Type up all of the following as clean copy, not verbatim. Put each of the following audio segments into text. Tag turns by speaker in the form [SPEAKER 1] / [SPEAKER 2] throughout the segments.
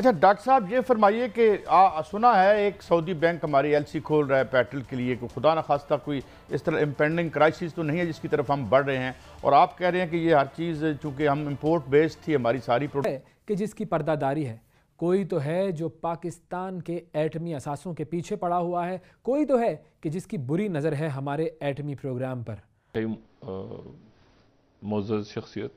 [SPEAKER 1] अच्छा डॉक्टर साहब, ये फरमाइए कि सुना है एक सऊदी बैंक हमारी एलसी खोल रहा है पेट्रोल के लिए, खुदा न खास्ता कोई इस तरह इम्पेंडिंग क्राइसिस तो नहीं है जिसकी तरफ हम बढ़ रहे हैं, और आप कह रहे हैं कि ये हर चीज़ चूँकि हम इम्पोर्ट बेस्ड थी हमारी सारी
[SPEAKER 2] कि जिसकी पर्दादारी है। कोई तो है जो पाकिस्तान के एटमी असासों के पीछे पड़ा हुआ है, कोई तो है कि जिसकी बुरी नज़र है हमारे एटमी प्रोग्राम पर।
[SPEAKER 3] मुअज़्ज़ज़ शख्सियत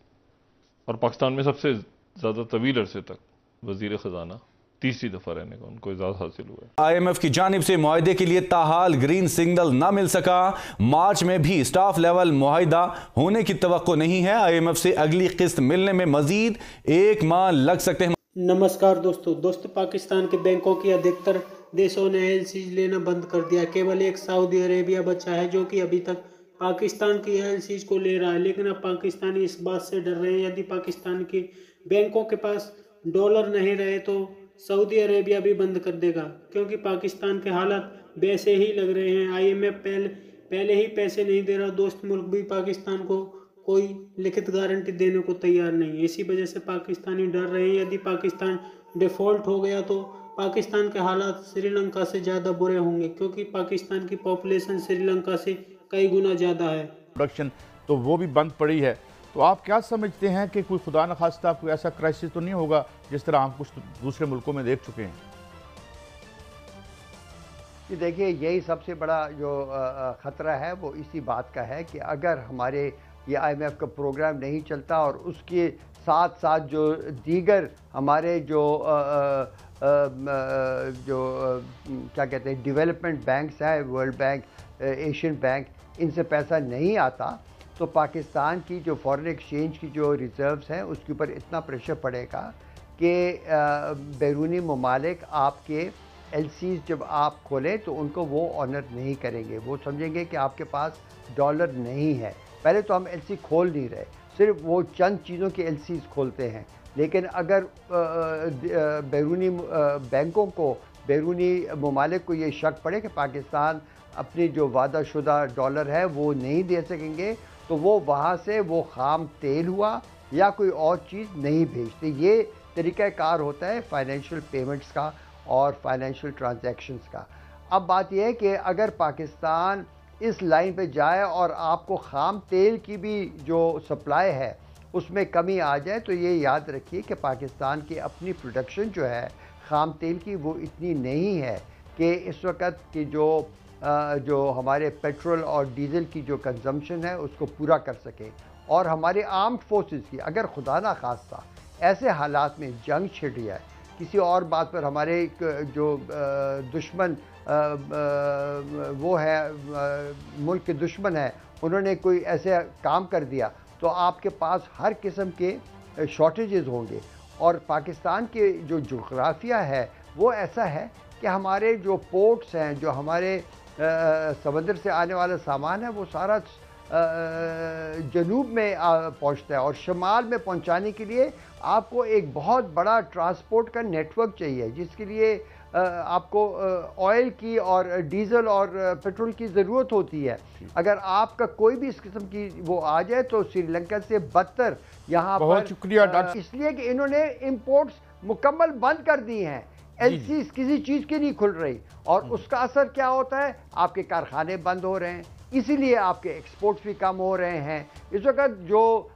[SPEAKER 3] और पाकिस्तान में सबसे ज़्यादा तवील अरसे तक वज़ीर ख़जाना तीसरी दफ़ा रहने का उनको इजाज़त हासिल हुआ है।
[SPEAKER 4] IMF की जानिब से मुआहदे के लिए ताहाल ग्रीन सिग्नल न मिल सका। मार्च में भी स्टाफ लेवल मुआहदा होने की तवक्को नहीं है। IMF से अगली किस्त मिलने में मजीद 1 माह लग सकते हैं।
[SPEAKER 5] नमस्कार दोस्तों, पाकिस्तान के बैंकों की अधिकतर देशों ने एलसीज लेना बंद कर दिया। केवल एक सऊदी अरेबिया बचा है जो कि अभी तक पाकिस्तान की एलसीज को ले रहा है। लेकिन अब पाकिस्तानी इस बात से डर रहे हैं, यदि पाकिस्तान के बैंकों के पास डॉलर नहीं रहे तो सऊदी अरेबिया भी बंद कर देगा, क्योंकि पाकिस्तान के हालात वैसे ही लग रहे हैं। IMF पहले ही पैसे नहीं दे रहा, दोस्त मुल्क भी पाकिस्तान को कोई लिखित गारंटी देने को तैयार नहीं है। इसी वजह से पाकिस्तानी डर रहे हैं, यदि पाकिस्तान डिफ़ॉल्ट हो गया तो पाकिस्तान के हालात श्रीलंका से ज़्यादा बुरे होंगे, क्योंकि पाकिस्तान की पॉपुलेशन श्रीलंका से कई गुना ज़्यादा है।
[SPEAKER 1] प्रोडक्शन तो वो भी बंद पड़ी है। तो आप क्या समझते हैं कि कोई खुदा न खास्ता कोई ऐसा क्राइसिस तो नहीं होगा जिस तरह हम कुछ दूसरे मुल्कों में देख चुके हैं?
[SPEAKER 6] कि देखिए, यही सबसे बड़ा जो ख़तरा है वो इसी बात का है कि अगर हमारे ये IMF का प्रोग्राम नहीं चलता और उसके साथ साथ जो दीगर हमारे जो क्या कहते हैं डेवलपमेंट बैंक्स हैं, वर्ल्ड बैंक, एशियन बैंक, इनसे पैसा नहीं आता तो पाकिस्तान की जो फॉरेन एक्सचेंज की जो रिज़र्व्स हैं उसके ऊपर इतना प्रेशर पड़ेगा कि बैरूनी ममालिक आपके एलसीज जब आप खोलें तो उनको वो ऑनर नहीं करेंगे। वो समझेंगे कि आपके पास डॉलर नहीं है। पहले तो हम एलसी खोल नहीं रहे, सिर्फ वो चंद चीज़ों की एलसीज खोलते हैं। लेकिन अगर बैरूनी बैंकों को, बैरूनी ममालिक को ये शक पड़े कि पाकिस्तान अपनी जो वादाशुदा डॉलर है वो नहीं दे सकेंगे, तो वो वहाँ से वो खाम तेल हुआ या कोई और चीज़ नहीं भेजते। ये तरीक़ाकार होता है फाइनेंशियल पेमेंट्स का और फाइनेंशियल ट्रांजैक्शंस का। अब बात यह है कि अगर पाकिस्तान इस लाइन पे जाए और आपको खाम तेल की भी जो सप्लाई है उसमें कमी आ जाए, तो ये याद रखिए कि पाकिस्तान की अपनी प्रोडक्शन जो है खाम तेल की वो इतनी नहीं है कि इस वक्त की जो हमारे पेट्रोल और डीज़ल की जो कंजम्पशन है उसको पूरा कर सके। और हमारे आर्म्ड फोर्सेस की अगर खुदा ना खास्ता ऐसे हालात में जंग छिड़ जाए, किसी और बात पर हमारे जो दुश्मन वो है, मुल्क के दुश्मन है, उन्होंने कोई ऐसे काम कर दिया तो आपके पास हर किस्म के शॉर्टेजेस होंगे। और पाकिस्तान के जो जोग्राफिया है वो ऐसा है कि हमारे जो पोर्ट्स हैं, जो हमारे समंदर से आने वाला सामान है वो सारा जनूब में पहुंचता है, और शमाल में पहुंचाने के लिए आपको एक बहुत बड़ा ट्रांसपोर्ट का नेटवर्क चाहिए, जिसके लिए आपको ऑयल की और डीज़ल और पेट्रोल की ज़रूरत होती है। अगर आपका कोई भी इस किस्म की वो आ जाए तो श्रीलंका से बदतर यहाँ पर।
[SPEAKER 1] बहुत शुक्रिया डॉक्टर।
[SPEAKER 6] इसलिए कि इन्होंने इंपोर्ट्स मुकम्मल बंद कर दी हैं, एलसीज किसी चीज़ की नहीं खुल रही, और उसका असर क्या होता है, आपके कारखाने बंद हो रहे हैं, इसीलिए आपके एक्सपोर्ट्स भी कम हो रहे हैं। इस वक्त जो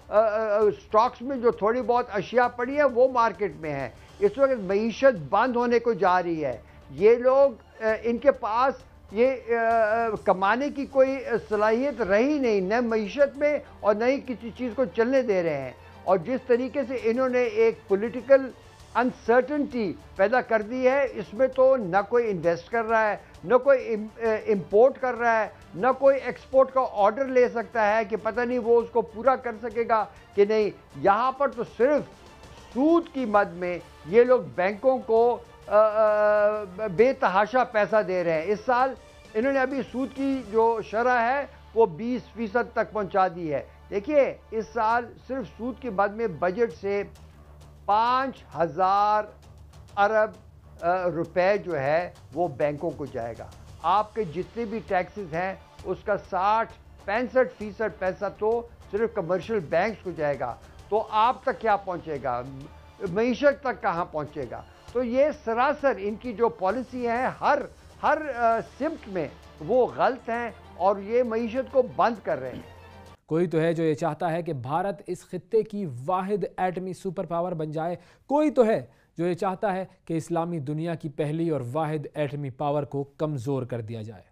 [SPEAKER 6] स्टॉक्स में जो थोड़ी बहुत अशिया पड़ी है वो मार्केट में है। इस वक्त मईशत बंद होने को जा रही है। ये लोग इनके पास ये कमाने की कोई सलाहियत रही नहीं, न मईशत में और न ही किसी चीज़ को चलने दे रहे हैं। और जिस तरीके से इन्होंने एक पॉलिटिकल अनसर्टनटी पैदा कर दी है, इसमें तो न कोई इन्वेस्ट कर रहा है, न कोई इंपोर्ट कर रहा है, न कोई एक्सपोर्ट का ऑर्डर ले सकता है कि पता नहीं वो उसको पूरा कर सकेगा कि नहीं। यहाँ पर तो सिर्फ सूद की मद में ये लोग बैंकों को बेतहाशा पैसा दे रहे हैं। इस साल इन्होंने अभी सूद की जो शरह है वो 20% तक पहुँचा दी है। देखिए, इस साल सिर्फ सूद की मद में बजट से 5,000 अरब रुपए जो है वो बैंकों को जाएगा। आपके जितने भी टैक्सेस हैं उसका 60-65% पैसा तो सिर्फ कमर्शियल बैंक्स को जाएगा। तो आप तक क्या पहुंचेगा, मईशत तक कहाँ पहुंचेगा। तो ये सरासर इनकी जो पॉलिसी है हर सिम्ट में वो गलत हैं और ये मईशत को बंद कर रहे हैं।
[SPEAKER 2] कोई तो है जो ये चाहता है कि भारत इस खित्ते की वाहिद एटमी सुपर पावर बन जाए। कोई तो है जो ये चाहता है कि इस्लामी दुनिया की पहली और वाहिद एटमी पावर को कमज़ोर कर दिया जाए।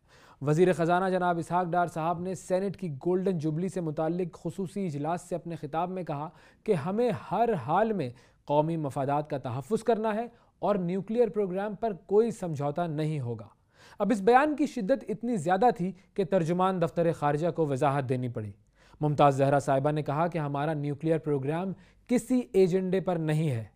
[SPEAKER 2] वज़ीर ख़जाना जनाब इसहाक डार साहब ने सेनेट की गोल्डन जुबली से मुताल्लिक खुसूसी इजलास से अपने खिताब में कहा कि हमें हर हाल में कौमी मफादात का तहफ़्फ़ुज़ करना है और न्यूक्लियर प्रोग्राम पर कोई समझौता नहीं होगा। अब इस बयान की शिद्दत इतनी ज़्यादा थी कि तर्जुमान दफ्तर ख़ारजा को वजाहत देनी पड़ी। मुमताज़ ज़हरा साहिबा ने कहा कि हमारा न्यूक्लियर प्रोग्राम किसी एजेंडे पर नहीं है।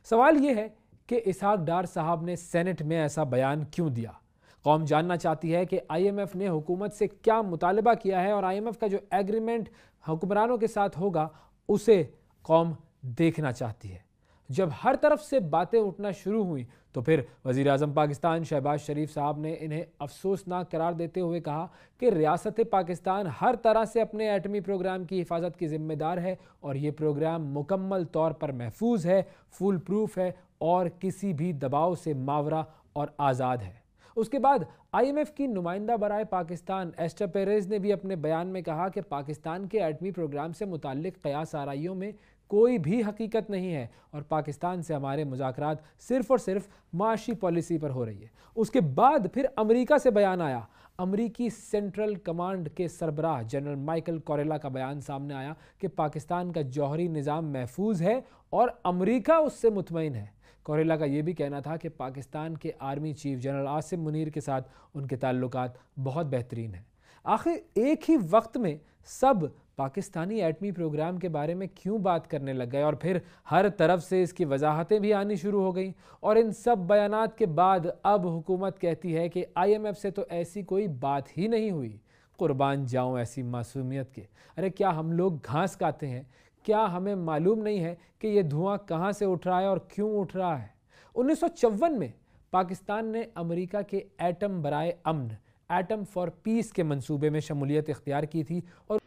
[SPEAKER 2] सवाल यह है कि इसहाक डार साहब ने सेनेट में ऐसा बयान क्यों दिया। कौम जानना चाहती है कि IMF ने हुकूमत से क्या मुतालबा किया है और IMF का जो एग्रीमेंट हुक्मरानों के साथ होगा उसे कौम देखना चाहती है। जब हर तरफ से बातें उठना शुरू हुई तो फिर वज़ीर आज़म पाकिस्तान शहबाज शरीफ साहब ने इन्हें अफसोसनाक करार देते हुए कहा कि रियासत पाकिस्तान हर तरह से अपने एटमी प्रोग्राम की हिफाजत की जिम्मेदार है और ये प्रोग्राम मुकम्मल तौर पर महफूज है, फुल प्रूफ है और किसी भी दबाव से मावरा और आज़ाद है। उसके बाद IMF की नुमाइंदा बराए पाकिस्तान एस्टर पेरेज ने भी अपने बयान में कहा कि पाकिस्तान के एटमी प्रोग्राम से मुताल्लिक क़यास आराइयों में कोई भी हकीकत नहीं है और पाकिस्तान से हमारे मुज़ाकरात सिर्फ़ और सिर्फ माशी पॉलिसी पर हो रही है। उसके बाद फिर अमेरिका से बयान आया। अमेरिकी सेंट्रल कमांड के सरबराह जनरल माइकल कोरेला का बयान सामने आया कि पाकिस्तान का जौहरी निज़ाम महफूज है और अमेरिका उससे मुतमईन है। कोरेला का यह भी कहना था कि पाकिस्तान के army chief general Asim Munir के साथ उनके ताल्लुकात बहुत बेहतरीन हैं। आखिर एक ही वक्त में सब पाकिस्तानी एटमी प्रोग्राम के बारे में क्यों बात करने लग गए और फिर हर तरफ से इसकी वजाहतें भी आनी शुरू हो गई। और इन सब बयानात के बाद अब हुकूमत कहती है कि IMF से तो ऐसी कोई बात ही नहीं हुई। कुर्बान जाऊं ऐसी मासूमियत के। अरे क्या हम लोग घास खाते हैं? क्या हमें मालूम नहीं है कि ये धुआं कहाँ से उठ रहा है और क्यों उठ रहा है? 1954 में पाकिस्तान ने अमेरिका के एटम बराए अमन, एटम फॉर पीस के मंसूबे में शमूलियत इख्तियार की थी और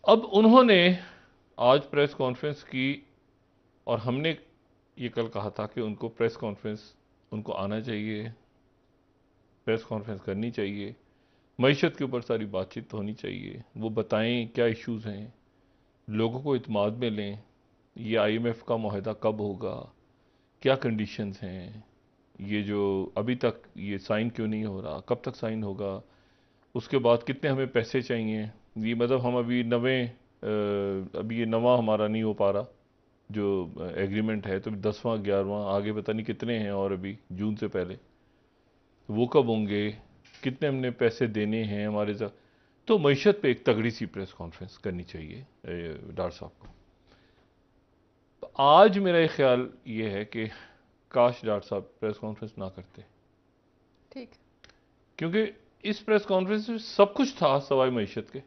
[SPEAKER 3] अब उन्होंने आज प्रेस कॉन्फ्रेंस की और हमने ये कल कहा था कि उनको प्रेस कॉन्फ्रेंस उनको आना चाहिए, प्रेस कॉन्फ्रेंस करनी चाहिए, मईशत के ऊपर सारी बातचीत होनी चाहिए, वो बताएं क्या इश्यूज़ हैं, लोगों को इत्माद में लें, ये IMF का मुआहदा कब होगा, क्या कंडीशंस हैं, ये जो अभी तक ये साइन क्यों नहीं हो रहा, कब तक साइन होगा, उसके बाद कितने हमें पैसे चाहिए। ये मतलब हम अभी अभी ये नवा हमारा नहीं हो पा रहा जो एग्रीमेंट है, तो 10वां 11वां आगे पता नहीं कितने हैं और अभी जून से पहले वो कब होंगे, कितने हमने पैसे देने हैं हमारे साथ। तो मईशत पे एक तगड़ी सी प्रेस कॉन्फ्रेंस करनी चाहिए डार साहब को। तो आज मेरा ये ख्याल ये है कि काश डार साहब प्रेस कॉन्फ्रेंस ना करते,
[SPEAKER 7] ठीक,
[SPEAKER 3] क्योंकि इस प्रेस कॉन्फ्रेंस में सब कुछ था सवाए मईशत के।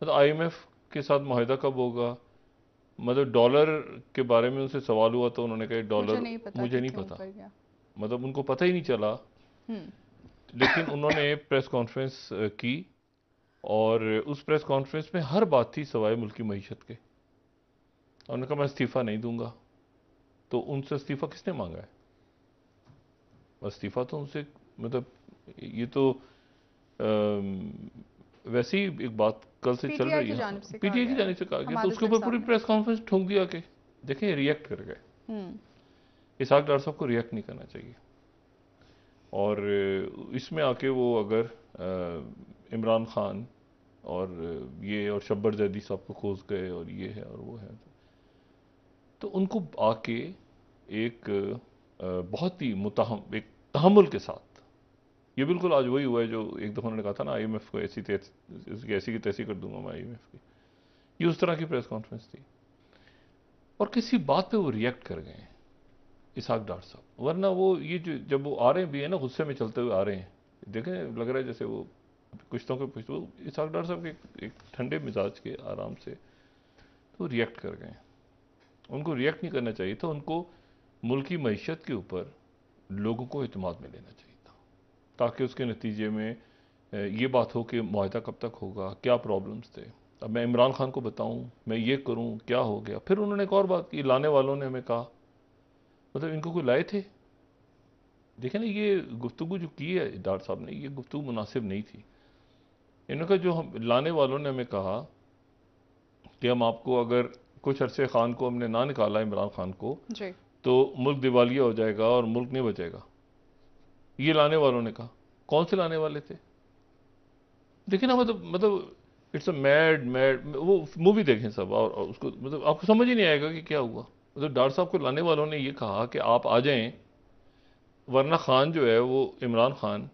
[SPEAKER 3] मतलब IMF के साथ मुआहदा कब होगा, मतलब डॉलर के बारे में उनसे सवाल हुआ तो उन्होंने कहा डॉलर मुझे नहीं पता, मतलब उनको पता ही नहीं चला। लेकिन उन्होंने प्रेस कॉन्फ्रेंस की और उस प्रेस कॉन्फ्रेंस में हर बात थी सवाए मुल्की मईशत के। उन्होंने कहा मैं इस्तीफ़ा नहीं दूंगा। तो उनसे इस्तीफ़ा किसने मांगा है? इस्तीफ़ा तो उनसे, मतलब ये तो वैसे ही एक बात कल से चल रही है, PTI की जानिब से कहा गया, तो उसके ऊपर पूरी प्रेस कॉन्फ्रेंस ठोक दिया कि देखें रिएक्ट कर गए। इसहाक डार साहब को रिएक्ट नहीं करना चाहिए और इसमें आके वो अगर इमरान खान और ये और शब्बर जैदी साहब को खोज गए और ये है और वो है, तो उनको आके एक बहुत ही एक तहम्मुल के साथ, ये बिल्कुल आज वही हुआ है जो एक दफ़ा उन्होंने कहा था ना IMF को ऐसी की तैसी कर दूंगा मैं IMF की, ये उस तरह की प्रेस कॉन्फ्रेंस थी और किसी बात पे वो रिएक्ट कर गए इसहाक डार साहब। वरना वो ये जो जब वो आ रहे भी है ना, गुस्से में चलते हुए आ रहे हैं, देखें लग रहा है जैसे वो कुश्तों के पुश्त, वो इसहाक डार साहब के एक ठंडे मिजाज के आराम से तो रिएक्ट कर गए। उनको रिएक्ट नहीं करना चाहिए था, उनको मुल्की मईशत के ऊपर लोगों को इत्मीनान में लेना चाहिए था, ताकि उसके नतीजे में ये बात हो कि मुआहदा कब तक होगा, क्या प्रॉब्लम्स थे। अब मैं इमरान खान को बताऊं, मैं ये करूं, क्या हो गया। फिर उन्होंने एक और बात की, लाने वालों ने हमें कहा मतलब इनको कोई लाए थे? देखें ना, ये गुफ्तगू जो की है डॉक्टर साहब ने, ये गुफ्तगू मुनासिब नहीं थी। इनका जो हम लाने वालों ने हमें कहा कि हम आपको, अगर कुछ अरसे खान को हमने ना निकाला, इमरान खान को, तो मुल्क दिवालिया हो जाएगा और मुल्क नहीं बचेगा। ये लाने वालों ने कहा। कौन से लाने वाले थे? देखिए ना, मतलब इट्स अ मैड वो मूवी देखें सब, और उसको मतलब आपको समझ ही नहीं आएगा कि क्या हुआ। मतलब डॉक्टर साहब को लाने वालों ने ये कहा कि आप आ जाएं, वरना खान जो है वो इमरान खान,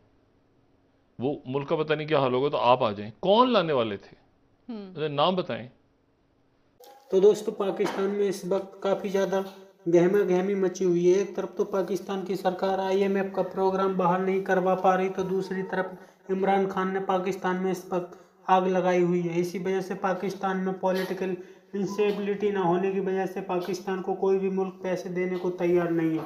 [SPEAKER 3] वो मुल्क का पता नहीं क्या हाल होगा, तो आप आ जाएं। कौन लाने वाले थे? मतलब नाम बताएं।
[SPEAKER 5] तो दोस्तों, पाकिस्तान में इस वक्त काफ़ी ज़्यादा गहमा गहमी मची हुई है। एक तरफ तो पाकिस्तान की सरकार IMF का प्रोग्राम बाहर नहीं करवा पा रही, तो दूसरी तरफ इमरान खान ने पाकिस्तान में इस वक्त आग लगाई हुई है। इसी वजह से पाकिस्तान में पॉलिटिकल इंस्टेबिलिटी ना होने की वजह से पाकिस्तान को कोई भी मुल्क पैसे देने को तैयार नहीं है।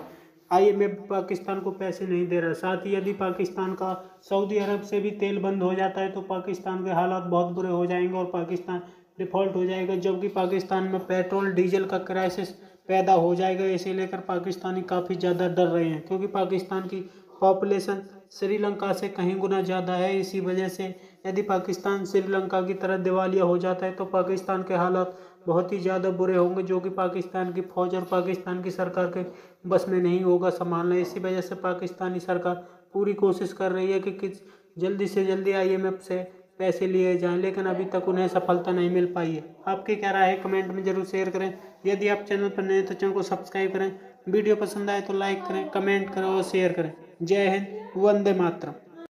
[SPEAKER 5] IMF पाकिस्तान को पैसे नहीं दे रहा। साथ ही यदि पाकिस्तान का सऊदी अरब से भी तेल बंद हो जाता है तो पाकिस्तान के हालात बहुत बुरे हो जाएंगे और पाकिस्तान डिफॉल्ट हो जाएगा, जबकि पाकिस्तान में पेट्रोल डीजल का क्राइसिस पैदा हो जाएगा। इसे लेकर पाकिस्तानी काफ़ी ज़्यादा डर रहे हैं, क्योंकि पाकिस्तान की पॉपुलेशन श्रीलंका से कहीं गुना ज़्यादा है। इसी वजह से यदि पाकिस्तान श्रीलंका की तरह दिवालिया हो जाता है तो पाकिस्तान के हालात बहुत ही ज़्यादा बुरे होंगे, जो कि पाकिस्तान की फ़ौज और पाकिस्तान की सरकार के बस में नहीं होगा संभालना। इसी वजह से पाकिस्तानी सरकार पूरी कोशिश कर रही है कि जल्दी से जल्दी IMF से पैसे लिए जाएं, लेकिन अभी तक उन्हें सफलता नहीं मिल पाई है। आपकी क्या राय है कमेंट में जरूर शेयर करें। यदि आप चैनल पर नए हैं तो चैनल को सब्सक्राइब करें। वीडियो पसंद आए तो लाइक करें, कमेंट करें और शेयर करें। जय हिंद, वंदे मातरम।